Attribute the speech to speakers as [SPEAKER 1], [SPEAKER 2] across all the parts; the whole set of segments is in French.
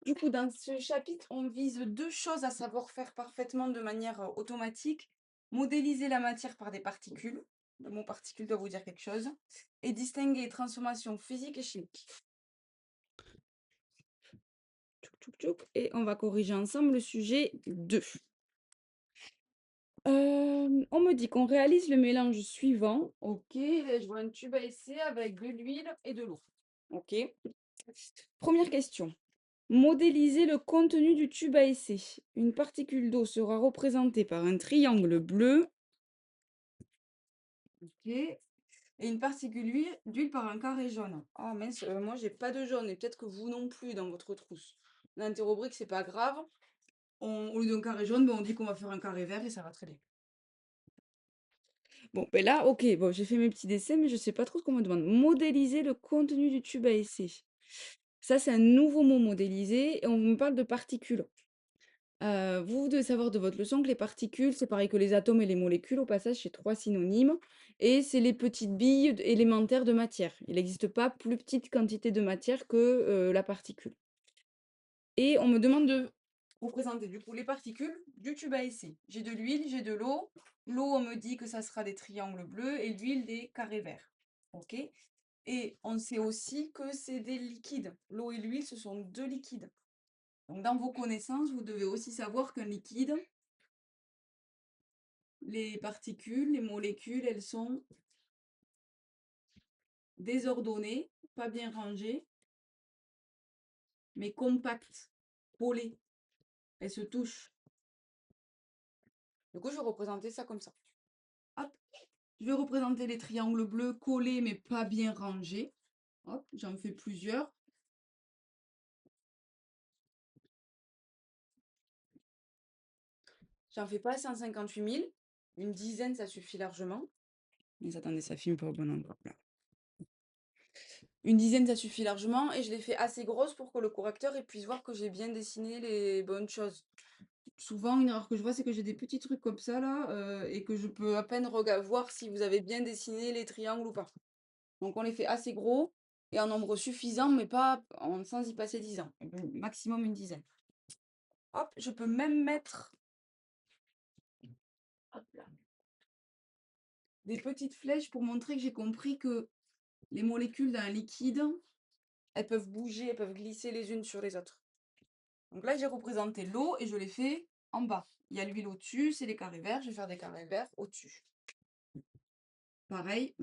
[SPEAKER 1] Du coup, dans ce chapitre, on vise deux choses à savoir faire parfaitement de manière automatique. Modéliser la matière par des particules. Le mot particule doit vous dire quelque chose. Et distinguer les transformations physiques et chimiques. Tchouk, tchouk, tchouk. Et on va corriger ensemble le sujet 2. On me dit qu'on réalise le mélange suivant. Ok, là je vois un tube à essai avec de l'huile et de l'eau. Ok. Première question. Modéliser le contenu du tube à essai. Une particule d'eau sera représentée par un triangle bleu. Ok. Et une particule d'huile par un carré jaune. Ah mince, moi j'ai pas de jaune et peut-être que vous non plus dans votre trousse. Dans tes rubriques, c'est pas grave. Au lieu d'un carré jaune, ben, on dit qu'on va faire un carré vert et ça va très bien. Bon, ben là, ok, bon, j'ai fait mes petits dessins, mais je sais pas trop ce qu'on me demande. Modéliser le contenu du tube à essai. Ça, c'est un nouveau mot modélisé et on me parle de particules. Vous devez savoir de votre leçon que les particules, c'est pareil que les atomes et les molécules, au passage, c'est 3 synonymes et c'est les petites billes élémentaires de matière. Il n'existe pas plus petite quantité de matière que, la particule et on me demande de représenter du coup les particules du tube à essai. J'ai de l'huile, j'ai de l'eau. L'eau, on me dit que ça sera des triangles bleus et l'huile des carrés verts. OK? Et on sait aussi que c'est des liquides. L'eau et l'huile, ce sont 2 liquides. Donc dans vos connaissances, vous devez aussi savoir qu'un liquide, les particules, les molécules, elles sont désordonnées, pas bien rangées, mais compactes, collées. Elles se touchent. Du coup, je vais représenter ça comme ça. Hop. Je vais représenter les triangles bleus collés mais pas bien rangés. Hop, j'en fais plusieurs. J'en fais pas 158 000. Une dizaine, ça suffit largement. Mais attendez, ça filme pas au bon endroit. Là. Une dizaine, ça suffit largement. Et je les fais assez grosses pour que le correcteur puisse voir que j'ai bien dessiné les bonnes choses. Souvent, une erreur que je vois, c'est que j'ai des petits trucs comme ça, là, et que je peux à peine voir si vous avez bien dessiné les triangles ou pas. Donc, on les fait assez gros et en nombre suffisant, mais pas sans y passer 10 ans. Maximum une dizaine. Hop, je peux même mettre hop là, des petites flèches pour montrer que j'ai compris que les molécules d'un liquide, elles peuvent bouger, elles peuvent glisser les unes sur les autres. Donc là, j'ai représenté l'eau et je l'ai fait en bas. Il y a l'huile au-dessus, c'est les carrés verts. Je vais faire des carrés verts au-dessus. Pareil,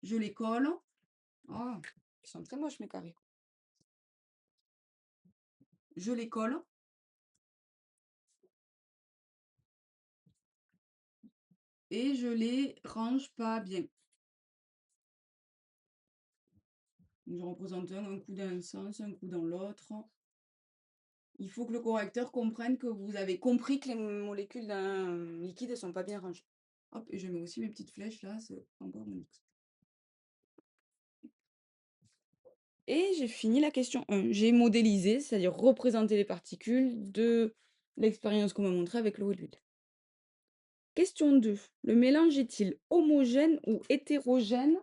[SPEAKER 1] je les colle. Oh, ils sont très moches mes carrés. Je les colle. Et je les range pas bien. Donc, je représente un coup dans un sens, un coup dans l'autre. Il faut que le correcteur comprenne que vous avez compris que les molécules d'un liquide ne sont pas bien rangées. Hop, et je mets aussi mes petites flèches là, c'est encore mieux. Et j'ai fini la question 1. J'ai modélisé, c'est-à-dire représenté les particules de l'expérience qu'on m'a montrée avec l'eau et l'huile. Question 2. Le mélange est-il homogène ou hétérogène?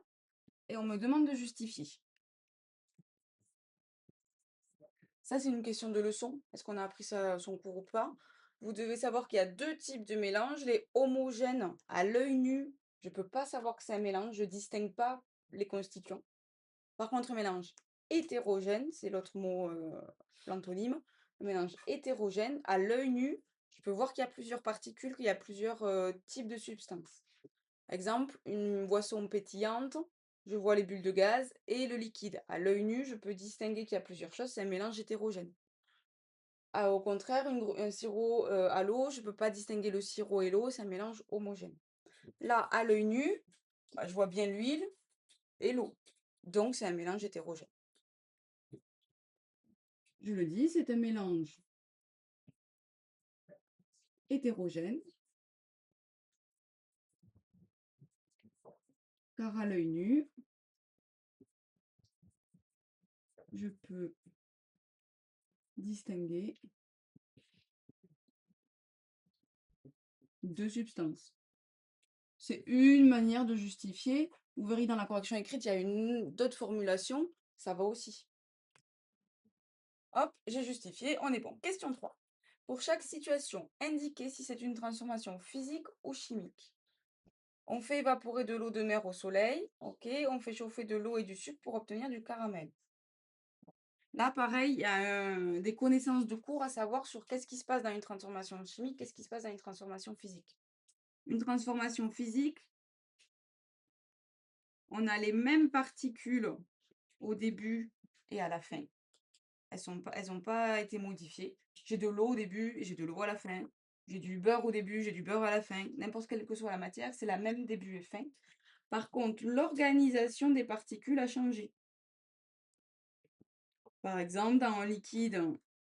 [SPEAKER 1] Et on me demande de justifier. Ça, c'est une question de leçon. Est-ce qu'on a appris ça son cours ou pas? Vous devez savoir qu'il y a deux types de mélanges. Les homogènes, à l'œil nu, je ne peux pas savoir que c'est un mélange. Je ne distingue pas les constituants. Par contre, un mélange hétérogène, c'est l'autre mot, l'antonyme. Le mélange hétérogène, à l'œil nu, je peux voir qu'il y a plusieurs particules, qu'il y a plusieurs types de substances. Exemple, une boisson pétillante, je vois les bulles de gaz et le liquide. À l'œil nu, je peux distinguer qu'il y a plusieurs choses, c'est un mélange hétérogène. Ah, au contraire, un sirop à l'eau, je ne peux pas distinguer le sirop et l'eau, c'est un mélange homogène. Là, à l'œil nu, bah, je vois bien l'huile et l'eau. Donc, c'est un mélange hétérogène. Je le dis, c'est un mélange hétérogène, car à l'œil nu, je peux distinguer deux substances. C'est une manière de justifier. Vous verrez dans la correction écrite, il y a d'autres formulations, ça va aussi. Hop, j'ai justifié, on est bon. Question 3. Pour chaque situation, indiquez si c'est une transformation physique ou chimique. On fait évaporer de l'eau de mer au soleil, ok. On fait chauffer de l'eau et du sucre pour obtenir du caramel. Là, pareil, il y a des connaissances de cours à savoir sur qu'est-ce qui se passe dans une transformation chimique, qu'est-ce qui se passe dans une transformation physique. Une transformation physique, on a les mêmes particules au début et à la fin. Elles n'ont pas été modifiées. J'ai de l'eau au début et j'ai de l'eau à la fin. J'ai du beurre au début, j'ai du beurre à la fin. N'importe quelle que soit la matière, c'est la même début et fin. Par contre, l'organisation des particules a changé. Par exemple, dans un liquide,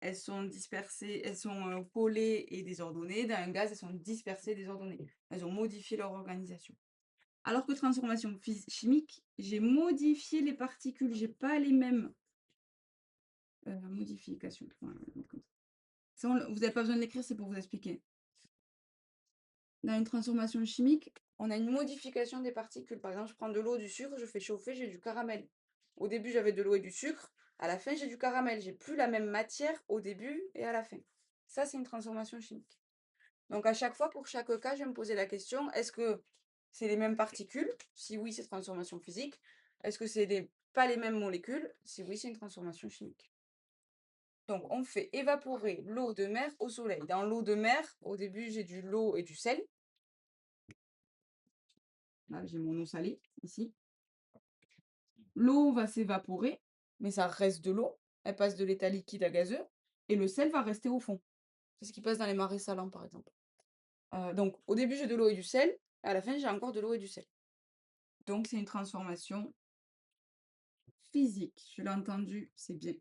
[SPEAKER 1] elles sont dispersées, elles sont collées et désordonnées. Dans un gaz, elles sont dispersées et désordonnées. Elles ont modifié leur organisation. Alors que transformation chimique, j'ai modifié les particules. J'ai pas les mêmes modifications. Voilà, comme ça. Vous n'avez pas besoin de l'écrire, c'est pour vous expliquer. Dans une transformation chimique, on a une modification des particules. Par exemple, je prends de l'eau, du sucre, je fais chauffer, j'ai du caramel. Au début, j'avais de l'eau et du sucre. À la fin, j'ai du caramel. J'ai plus la même matière au début et à la fin. Ça, c'est une transformation chimique. Donc, à chaque fois, pour chaque cas, je vais me poser la question, est-ce que c'est les mêmes particules? Si oui, c'est transformation physique. Est-ce que c'est pas les mêmes molécules? Si oui, c'est une transformation chimique. Donc, on fait évaporer l'eau de mer au soleil. Dans l'eau de mer, au début, j'ai de l'eau et du sel. Là, j'ai mon eau salée, ici. L'eau va s'évaporer, mais ça reste de l'eau. Elle passe de l'état liquide à gazeux. Et le sel va rester au fond. C'est ce qui passe dans les marais salants, par exemple. Donc, au début, j'ai de l'eau et du sel. À la fin, j'ai encore de l'eau et du sel. Donc, c'est une transformation physique. Je l'ai entendu, c'est bien.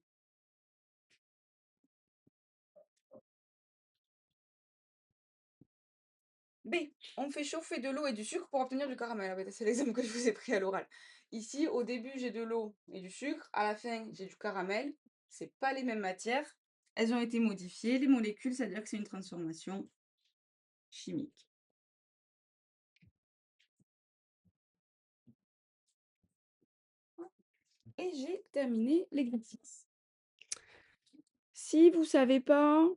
[SPEAKER 1] B. On fait chauffer de l'eau et du sucre pour obtenir du caramel. Ah ouais, c'est l'exemple que je vous ai pris à l'oral. Ici, au début, j'ai de l'eau et du sucre. À la fin, j'ai du caramel. C'est pas les mêmes matières. Elles ont été modifiées. Les molécules, c'est-à-dire que c'est une transformation chimique. Et j'ai terminé l'exercice. Si vous ne savez pas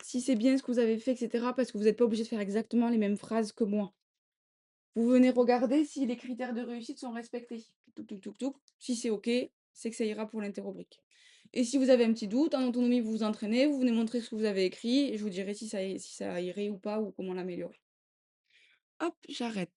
[SPEAKER 1] si c'est bien ce que vous avez fait, etc., parce que vous n'êtes pas obligé de faire exactement les mêmes phrases que moi. Vous venez regarder si les critères de réussite sont respectés. Touc, touc, touc, touc. Si c'est OK, c'est que ça ira pour l'interrubrique. Et si vous avez un petit doute, en autonomie, vous vous entraînez, vous venez montrer ce que vous avez écrit, et je vous dirai si ça irait ou pas, ou comment l'améliorer. Hop, j'arrête.